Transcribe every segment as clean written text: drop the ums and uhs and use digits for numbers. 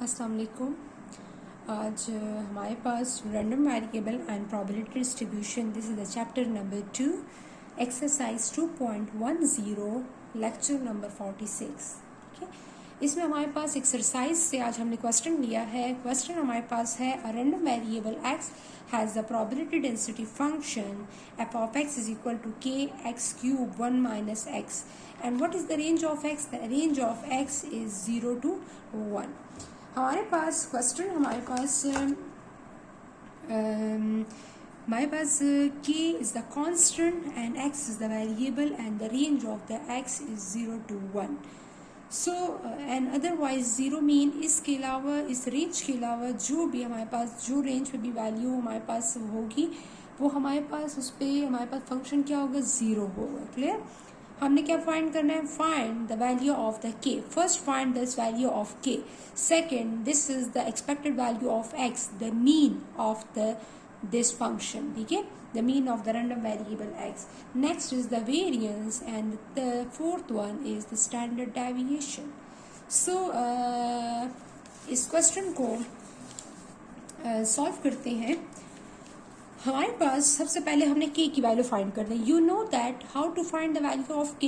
अस्सलाम वालेकुम। आज हमारे पास random variable and probability distribution, this is the chapter number 2, exercise 2.10, lecture number 46। ठीक है, इसमें हमारे पास एक्सरसाइज से आज हमने क्वेश्चन लिया है। क्वेश्चन हमारे पास है a random variable X has the probability density function F of X is equal to K X cube 1 minus X and what is the range of X? The range of X is 0 to 1। हमारे पास question हमारे पास k is the constant and x is the variable and the range of the x is 0 to 1. So and otherwise 0 mean इसके अलावा, इस range के अलावा जो भी हमारे पास, जो रेंज पे भी वैल्यू हमारे पास होगी वो हमारे पास, उस पर हमारे पास फंक्शन क्या होगा? 0 होगा। क्लियर? हमने क्या फाइंड करना है? Find the value of the K. First find this value of K. Second, this is the expected value of X, the mean of the this function. ठीक है, the mean of the random variable x. Next is the variance and the fourth one is the standard deviation. So इस question को solve करते हैं। हमारे पास सबसे पहले हमने k की वैल्यू फाइंड करनी है। You know that how to find the value of k।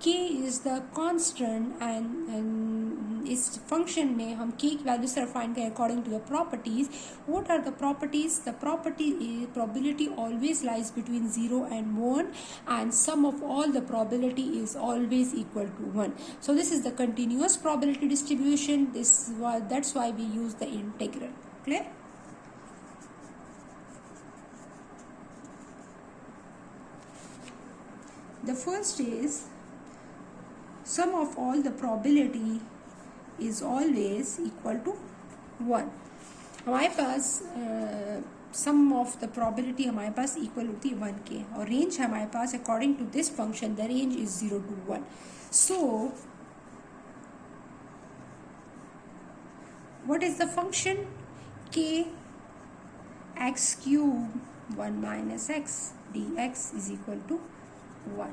k is the constant and इस फंक्शन में हम k की वैल्यू सिर्फ फाइंड करें according to the properties. What are the properties? The property probability always lies between 0 and 1 and sum of all the probability is always equal to 1. So this is the continuous probability distribution. That's why we use the integral. Clear? The first is sum of all the probability is always equal to 1. हमारे पास सम of the probability हमारे पास equal होती है 1 के, और range है हमारे पास according to this function, the range is 0 to 1. So what is the function? k x cube 1 minus x dx is equal to 1.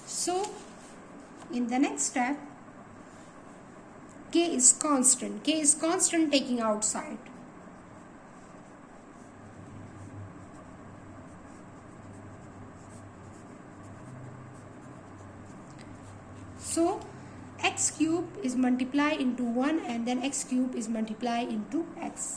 So in the next step, k is constant. K is constant taking outside. So x cube is multiplied into 1 and then x cube is multiplied into x.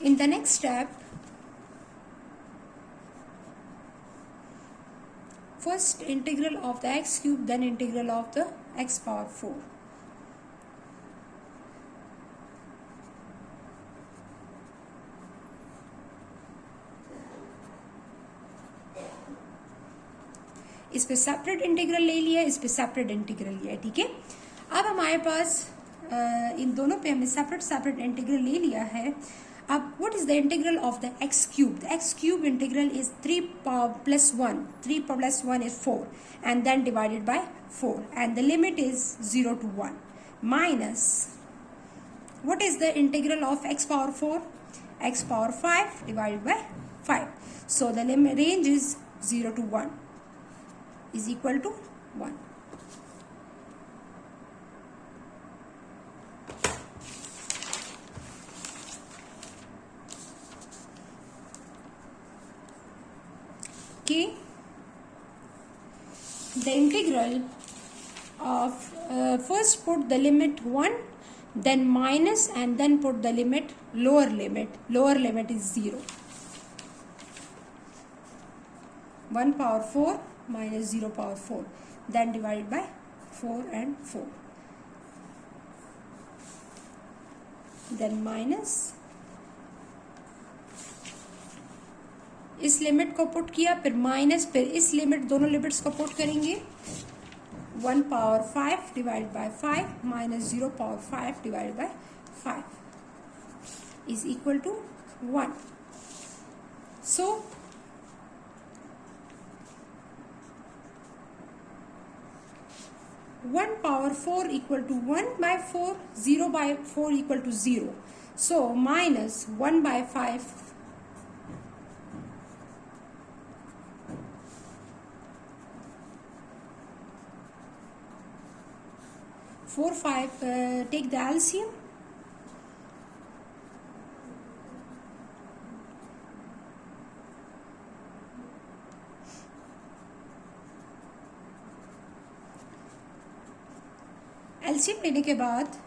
In the next step, first integral of the x cube, then integral of the x power 4. इस पे separate integral ले लिया, इस पे separate integral लिया। ठीक है, अब हमारे पास इन दोनों पे हमने सेपरेट इंटीग्रल ले लिया है। अब what is the integral of the x cube? The x cube integral is 3 plus 1, 3 plus 1 is 4 and then divided by 4 and the limit is 0 to 1 minus what is the integral of x power 4? X power 5 divided by 5. So the limit range is 0 to 1 is equal to 1. Okay, the integral of first put the limit 1, then minus and then put the limit, lower limit is 0. 1 power 4 minus 0 power 4, then divided by 4 and 4, then minus, इस limit को put किया, फिर minus, फिर इस limit, दोनों limits को put करेंगे। 1 power 5 divided by 5 minus 0 power 5 divided by 5 is equal to 1. So 1 power 4 equal to 1 by 4, 0 by 4 equal to 0. So minus 1 by 5 4 5 take the LCM. LCM लेने के बाद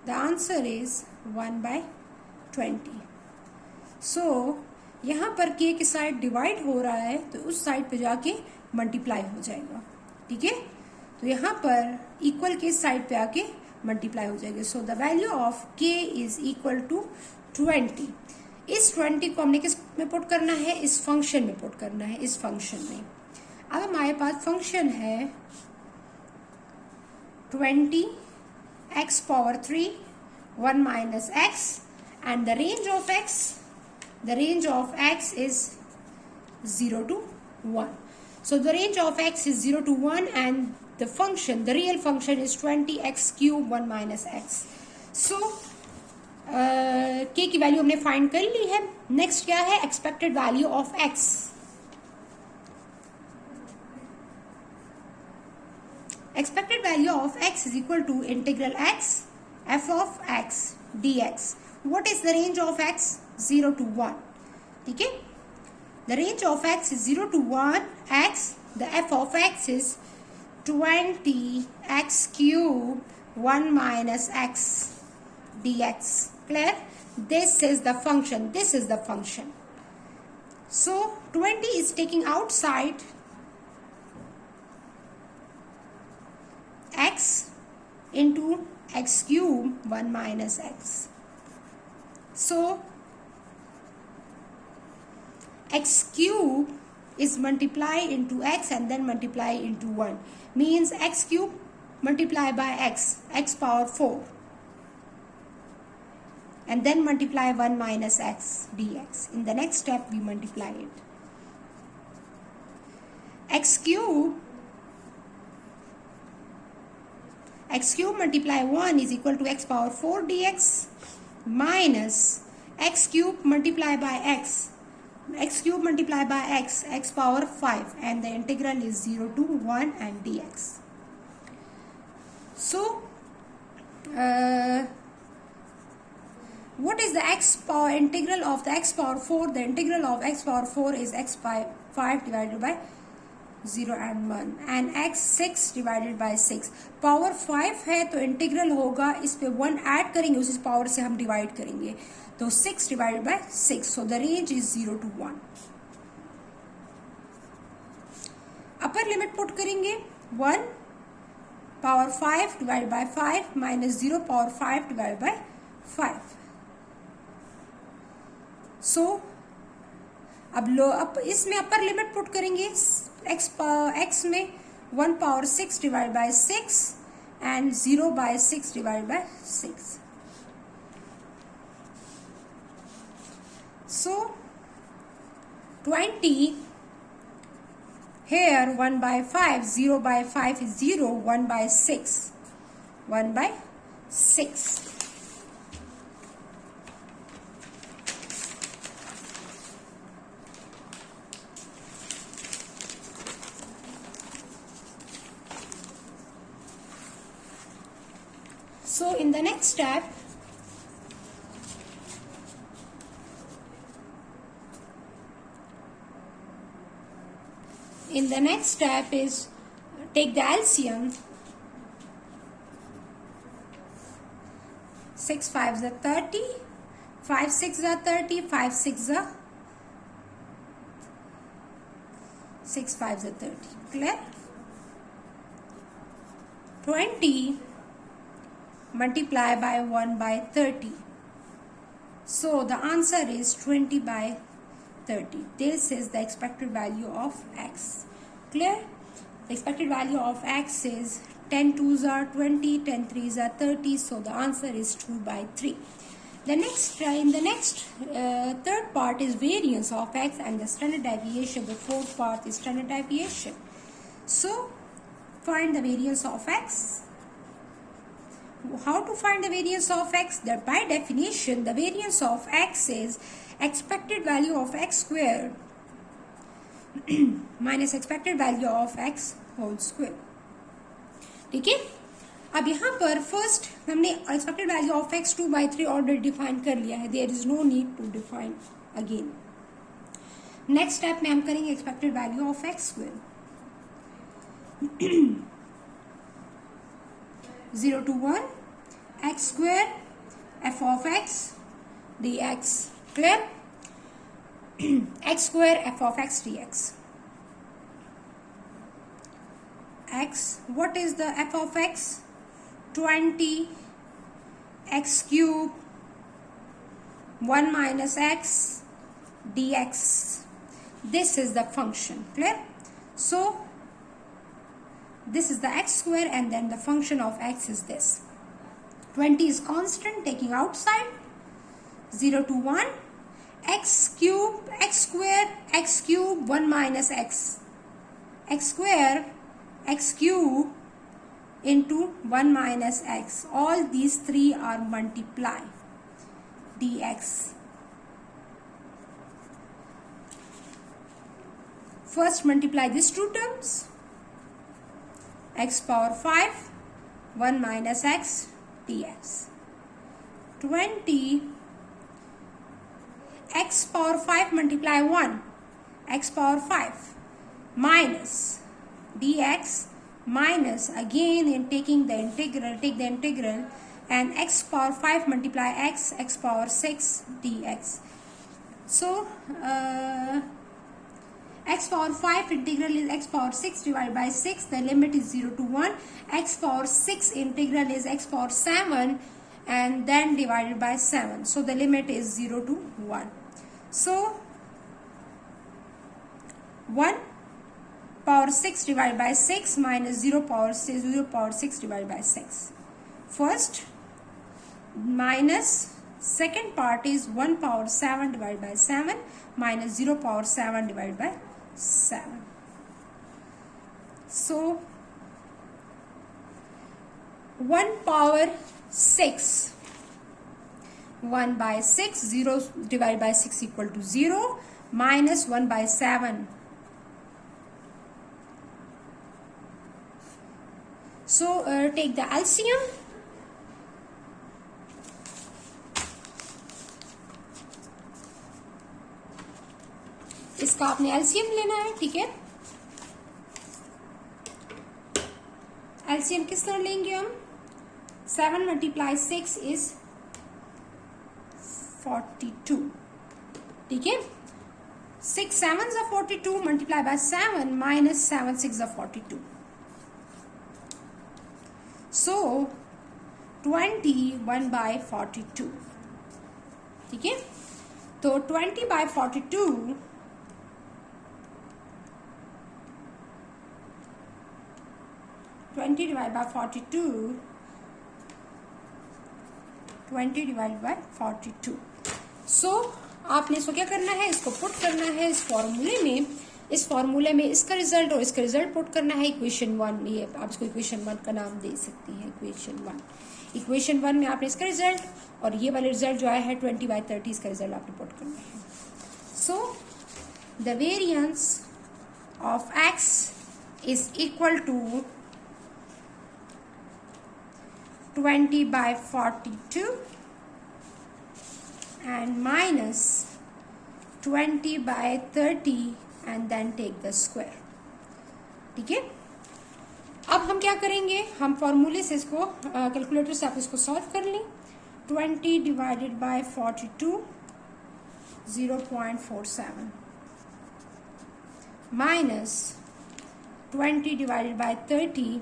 the answer is 1 by 20. So यहाँ पर k की side divide हो रहा है तो उस साइड पे जाके मल्टीप्लाई हो जाएगा, ठीक है। तो यहाँ पर इक्वल के साइड पे आके मल्टीप्लाई हो जाएगा। So the value of k is equal to 20। इस 20 को हमने किस में पुट करना है, इस फंक्शन में पुट करना है, इस फंक्शन में। अब हमारे पास फंक्शन है 20 x power 3 1 minus x and the range of x is 0 to 1. So the range of x is 0 to 1 and the real function is 20x cube 1 minus x. So k की value हमने find कर ली है। Next क्या है, expected value of x। Expected value of x is equal to integral x f of x dx. What is the range of x? 0 to 1. ठीक है, the range of x is 0 to 1 x, the f of x is 20x cube 1 minus x dx. Clear? This is the function. So 20 is taking outside x into x cube 1 minus x. So x cube is multiply into x and then multiply into 1, means x cube multiply by x power 4 and then multiply 1 minus x dx. In the next step we multiply it. X cube multiply 1 is equal to x power 4 dx minus x cube multiply by x power 5, and the integral is 0 to 1 and dx. So what is the integral of the x power 4? The integral of x power 4 is x by 5 divided by 0 and 1 and x 6 divided by 6. Power 5 है तो integral होगा, इस पे 1 add करेंगे, उसी power से हम divide करेंगे, तो 6 divided by 6. So the range is 0 to 1. Upper limit put करेंगे, 1 power 5 divided by 5 minus 0 power 5 divided by 5. So अब इसमें अपर लिमिट पुट करेंगे, x में 1 power 6 divide by 6 and 0 by 6 divide by 6. So 20 here 1 by 5, 0 by 5 is 0, 1 by 6, 1 by 6. So in the next step, is take the LCM. 6 5s are 30, 5 6s are 30, 5 6s are 6 5s are 30. Clear? 20 multiply by 1 by 30. So the answer is 20 by 30. This is the expected value of x. Clear? The expected value of x is 10 2s are 20, 10 3s are 30. So the answer is 2 by 3. The next, in the next third part is variance of x and the standard deviation. The fourth part is standard deviation. So find the variance of x. how to find the variance of x? That by definition, the variance of x is expected value of x squared minus expected value of x whole square. ठीक है, अब यहाँ पर first हमने expected value of x 2/3 order define कर लिया है. There is no need to define again. Next step में हम करेंगे expected value of x square. 0 to 1 x square f of x dx. Clear? x square f of x dx. x, what is the f of x? 20 x cube 1 minus x dx. This is the function. Clear? So this is the x square and then the function of x is this. 20 is constant, taking outside. 0 to 1 x cube x square x cube 1 minus x. X square x cube into 1 minus x. All these three are multiply dx. First multiply these two terms. X power 5 1 minus x dx. 20 x power 5 multiply 1 x power 5 minus dx minus again in taking the integral, take the integral, and x power 5 multiply x power 6 dx. So x power 5 integral is x power 6 divided by 6. The limit is 0 to 1. X power 6 integral is x power 7 and then divided by 7. So the limit is 0 to 1. So 1 power 6 divided by 6 minus 0 power 6 divided by 6. First minus second part is 1 power 7 divided by 7 minus 0 power 7 divided by 7. So 1 power 6, 1 by 6, 0 divided by 6 equal to 0, minus 1 by 7. So take the LCM. इसका आपने LCM लेना है. ठीक है, LCM किस तरह लेंगे हम? 7 मल्टीप्लाई 6 इज 42. ठीक है, 6 7s are 42 multiply by 7 minus 7 6 are 42. So 21 by 42. ठीक है, तो 20 by 42 20 divided by 42 20 divided by 42. So आपने इसको क्या करना है? इसको पुट करना है इस फॉर्मूले में. इस फॉर्मूले में इसका रिजल्ट और इसका रिजल्ट पुट करना है. इक्वेशन 1, ये आप इसको इक्वेशन 1 का नाम दे सकती हैं. इक्वेशन 1. इक्वेशन 1 में आपने इसका रिजल्ट और ये वाले रिजल्ट जो आया है 20 by 30, इसका रिजल्ट आपने पुट करना है. So the variance of x is equal to 20 by 42 and minus 20 by 30 and then take the square. ठीक है, अब हम क्या करेंगे? हम फॉर्मूले से इसको कैलकुलेटर से आप इसको सॉल्व कर लें. 20 divided by 42 0.47 minus 20 divided by 30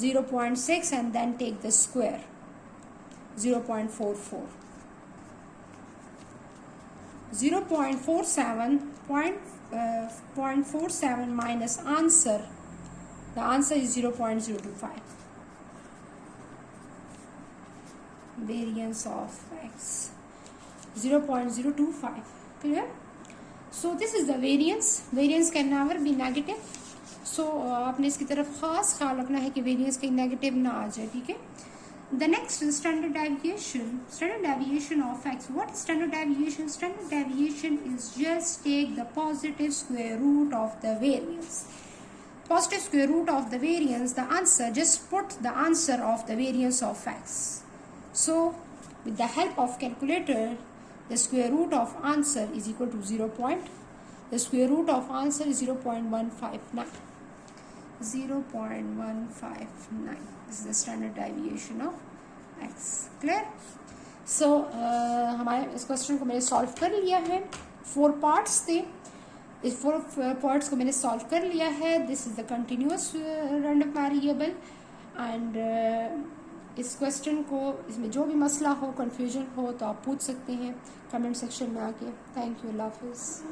0.6 and then take the square 0.44. 0.47 minus answer, the answer is 0.025. Variance of x 0.025. Clear? So this is the variance. Variance can never be negative. सो आपने इसकी तरफ ख़ास ख्याल रखना है कि वेरिएंस कहीं नेगेटिव ना आ जाए. ठीक है, The next is standard deviation. Standard deviation of x. What is standard deviation? Standard deviation is just take the positive square root of the variance. Positive square root of the variance, the answer, just put the answer of the variance of x. So with the help of calculator, the square root of answer is equal to 0. The square root of answer is 0.159. 0.159. This is the standard deviation of x. Clear? So हमारे इस question को मैंने solve कर लिया है. 4 parts थे. इस 4 parts को मैंने सॉल्व कर लिया है. This is the continuous random variable and इस क्वेश्चन को, इसमें जो भी मसला हो, कंफ्यूजन हो तो आप पूछ सकते हैं कमेंट सेक्शन में आके. Thank you. अल्लाह हाफिज़.